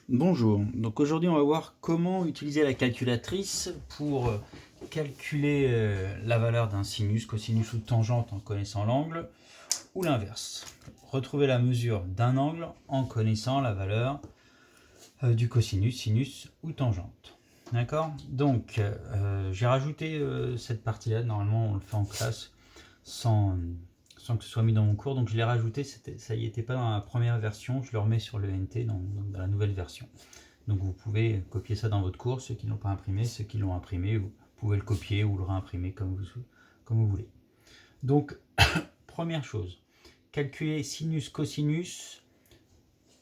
Bonjour, donc aujourd'hui on va voir comment utiliser la calculatrice pour calculer la valeur d'un sinus, cosinus ou tangente en connaissant l'angle, ou l'inverse. Retrouver la mesure d'un angle en connaissant la valeur du cosinus, sinus ou tangente. D'accord? Donc j'ai rajouté cette partie-là, normalement on le fait en classe sans que ce soit mis dans mon cours, donc je l'ai rajouté, ça y était pas dans la première version, je le remets sur le NT dans la nouvelle version. Donc vous pouvez copier ça dans votre cours, ceux qui ne l'ont pas imprimé, ceux qui l'ont imprimé, vous pouvez le copier ou le réimprimer comme vous voulez. Donc, première chose, calculer sinus, cosinus,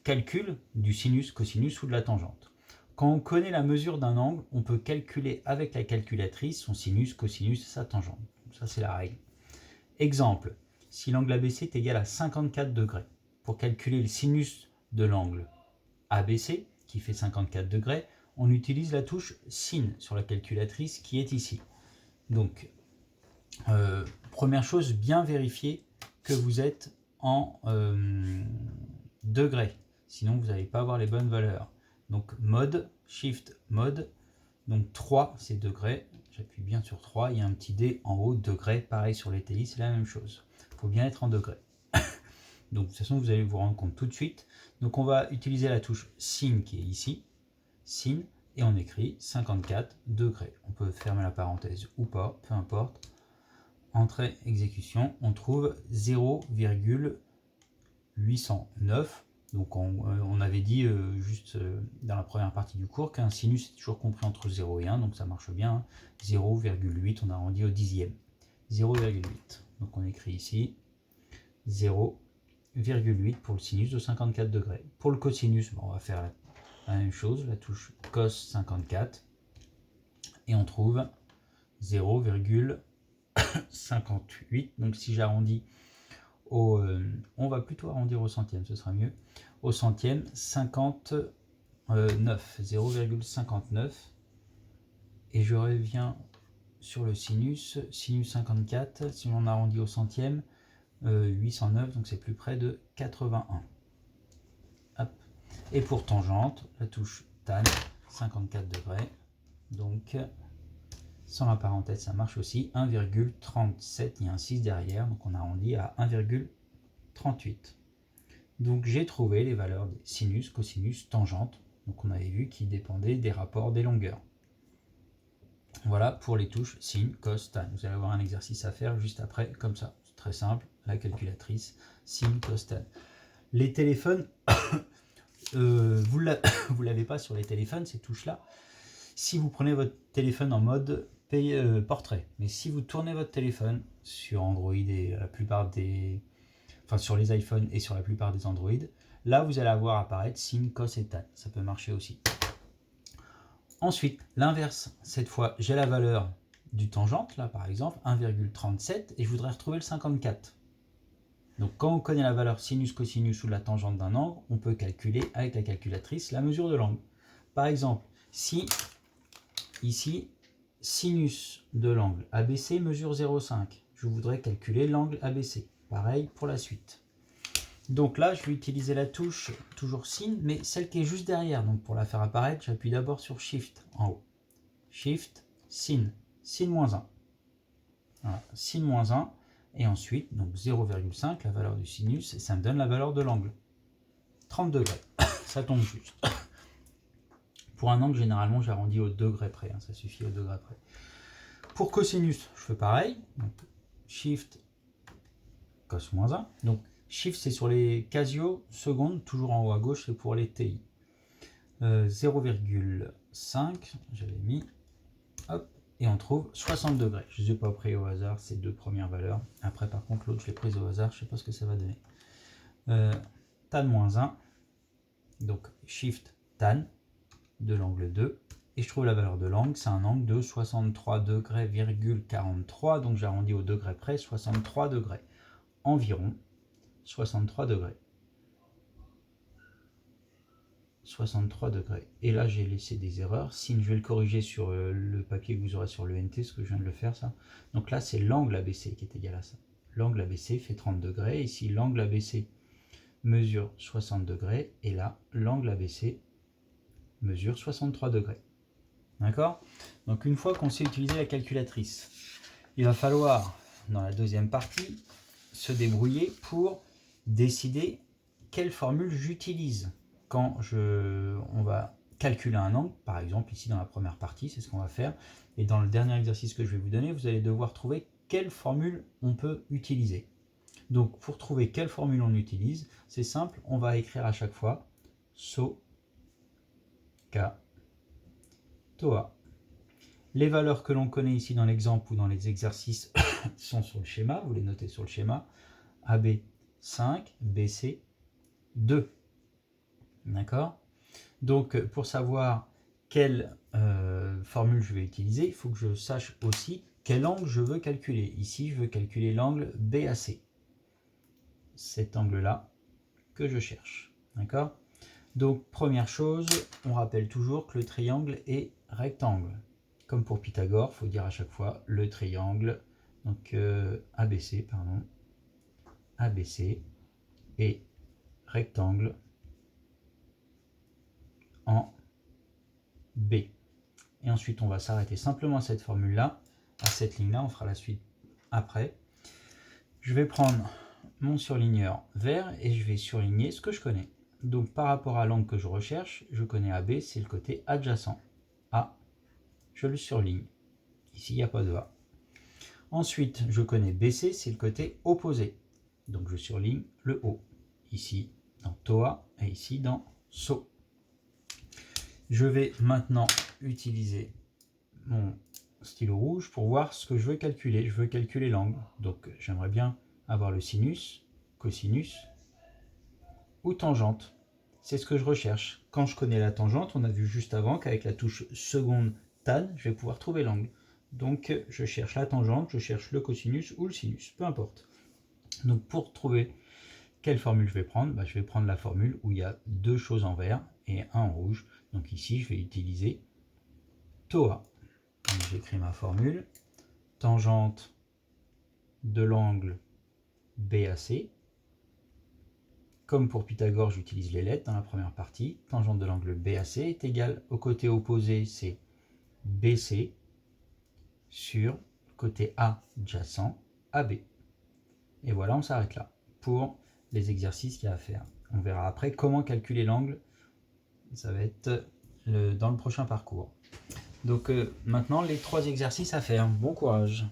calcul du sinus, cosinus ou de la tangente. Quand on connaît la mesure d'un angle, on peut calculer avec la calculatrice son sinus, cosinus et sa tangente. Ça c'est la règle. Exemple, si l'angle ABC est égal à 54 degrés, pour calculer le sinus de l'angle ABC, qui fait 54 degrés, on utilise la touche sin sur la calculatrice qui est ici. Donc, première chose, bien vérifier que vous êtes en degrés, sinon vous n'allez pas avoir les bonnes valeurs. Donc mode, shift mode, donc 3 c'est degrés, j'appuie bien sur 3, il y a un petit D en haut, degrés, pareil sur les TI, c'est la même chose. Il faut bien être en degrés. Donc de toute façon vous allez vous rendre compte tout de suite. Donc on va utiliser la touche sin qui est ici, sin, et on écrit 54 degrés. On peut fermer la parenthèse ou pas, peu importe. Entrée, exécution, on trouve 0,809. Donc on avait dit juste dans la première partie du cours qu'un sinus est toujours compris entre 0 et 1, donc ça marche bien. 0,8, on arrondit au dixième. 0,8. Donc on écrit ici 0,8 pour le sinus de 54 degrés. Pour le cosinus, on va faire la même chose, la touche cos 54, et on trouve 0,58. Donc si j'arrondis on va plutôt arrondir au centième, ce sera mieux. Au centième, 59, 0,59. Et je reviens sur le sinus, sinus 54, si on arrondit au centième, 809, donc c'est plus près de 81. Hop. Et pour tangente, la touche tan, 54 degrés, donc sans la parenthèse ça marche aussi, 1,37, il y a un 6 derrière, donc on arrondit à 1,38. Donc j'ai trouvé les valeurs des sinus, cosinus, tangentes, donc on avait vu qui dépendaient des rapports des longueurs. Voilà pour les touches sin, cos, tan. Vous allez avoir un exercice à faire juste après, comme ça. C'est très simple, la calculatrice, sin, cos, tan. Les téléphones, vous ne l'avez pas sur les téléphones, ces touches-là. Si vous prenez votre téléphone en mode portrait, mais si vous tournez votre téléphone sur Android et la plupart des... Enfin sur les iPhones et sur la plupart des Android, là vous allez avoir apparaître sin, cos et tan. Ça peut marcher aussi. Ensuite, l'inverse, cette fois j'ai la valeur du tangente, là par exemple, 1,37, et je voudrais retrouver le 54. Donc quand on connaît la valeur sinus, cosinus ou de la tangente d'un angle, on peut calculer avec la calculatrice la mesure de l'angle. Par exemple, si ici, sinus de l'angle ABC mesure 0,5, je voudrais calculer l'angle ABC. Pareil pour la suite. Donc là, je vais utiliser la touche toujours sin, mais celle qui est juste derrière. Donc pour la faire apparaître, j'appuie d'abord sur Shift en haut. Shift, sin, sin moins 1. Voilà, sin moins 1. Et ensuite, donc 0,5, la valeur du sinus, et ça me donne la valeur de l'angle. 30 degrés. Ça tombe juste. Pour un angle, généralement, j'arrondis au degré près. Ça suffit au degré près. Pour cosinus, je fais pareil. Donc, Shift, cos moins 1. Donc, Shift, c'est sur les Casio secondes, toujours en haut à gauche, c'est pour les TI. 0,5, j'avais mis, hop, et on trouve 60 degrés. Je ne les ai pas pris au hasard, ces deux premières valeurs. Après, par contre, l'autre, je l'ai prise au hasard, je ne sais pas ce que ça va donner. Tan moins 1, donc Shift tan de l'angle 2, et je trouve la valeur de l'angle, c'est un angle de 63 degrés,43, donc j'arrondis au degré près, 63 degrés. Environ 63 degrés. 63 degrés. Et là, j'ai laissé des erreurs. Sin, je vais le corriger sur le papier que vous aurez sur le NT, ce que je viens de le faire, ça. Donc là, c'est l'angle ABC qui est égal à ça. L'angle ABC fait 30 degrés. Ici, l'angle ABC mesure 60 degrés. Et là, l'angle ABC mesure 63 degrés. D'accord? Donc une fois qu'on sait utiliser la calculatrice, il va falloir, dans la deuxième partie, se débrouiller pour décider quelle formule j'utilise quand on va calculer un angle. Par exemple, ici dans la première partie, c'est ce qu'on va faire. Et dans le dernier exercice que je vais vous donner, vous allez devoir trouver quelle formule on peut utiliser. Donc pour trouver quelle formule on utilise, c'est simple, on va écrire à chaque fois SO, K, TOA. Les valeurs que l'on connaît ici dans l'exemple ou dans les exercices sont sur le schéma, vous les notez sur le schéma. AB 5, BC 2. D'accord? Donc pour savoir quelle formule je vais utiliser, il faut que je sache aussi quel angle je veux calculer. Ici, je veux calculer l'angle BAC. Cet angle-là que je cherche. D'accord? Donc première chose, on rappelle toujours que le triangle est rectangle. Comme pour Pythagore, il faut dire à chaque fois le triangle, donc ABC, pardon, ABC et rectangle en B. Et ensuite, on va s'arrêter simplement à cette formule-là, à cette ligne-là, on fera la suite après. Je vais prendre mon surligneur vert et je vais surligner ce que je connais. Donc par rapport à l'angle que je recherche, je connais AB, c'est le côté adjacent. A, je le surligne. Ici, il n'y a pas de A. Ensuite, je connais BC, c'est le côté opposé. Donc je surligne le haut. Ici dans TOA et ici dans SO. Je vais maintenant utiliser mon stylo rouge pour voir ce que je veux calculer. Je veux calculer l'angle. Donc j'aimerais bien avoir le sinus, cosinus ou tangente. C'est ce que je recherche. Quand je connais la tangente, on a vu juste avant qu'avec la touche seconde tan, je vais pouvoir trouver l'angle. Donc je cherche la tangente, je cherche le cosinus ou le sinus, peu importe. Donc pour trouver quelle formule je vais prendre, je vais prendre la formule où il y a deux choses en vert et un en rouge. Donc ici, je vais utiliser TOA. J'écris ma formule. Tangente de l'angle BAC. Comme pour Pythagore, j'utilise les lettres dans la première partie. Tangente de l'angle BAC est égale au côté opposé, c'est BC sur le côté adjacent AB. Et voilà, on s'arrête là pour les exercices qu'il y a à faire. On verra après comment calculer l'angle. Ça va être dans le prochain parcours. Donc maintenant, les 3 exercices à faire. Bon courage!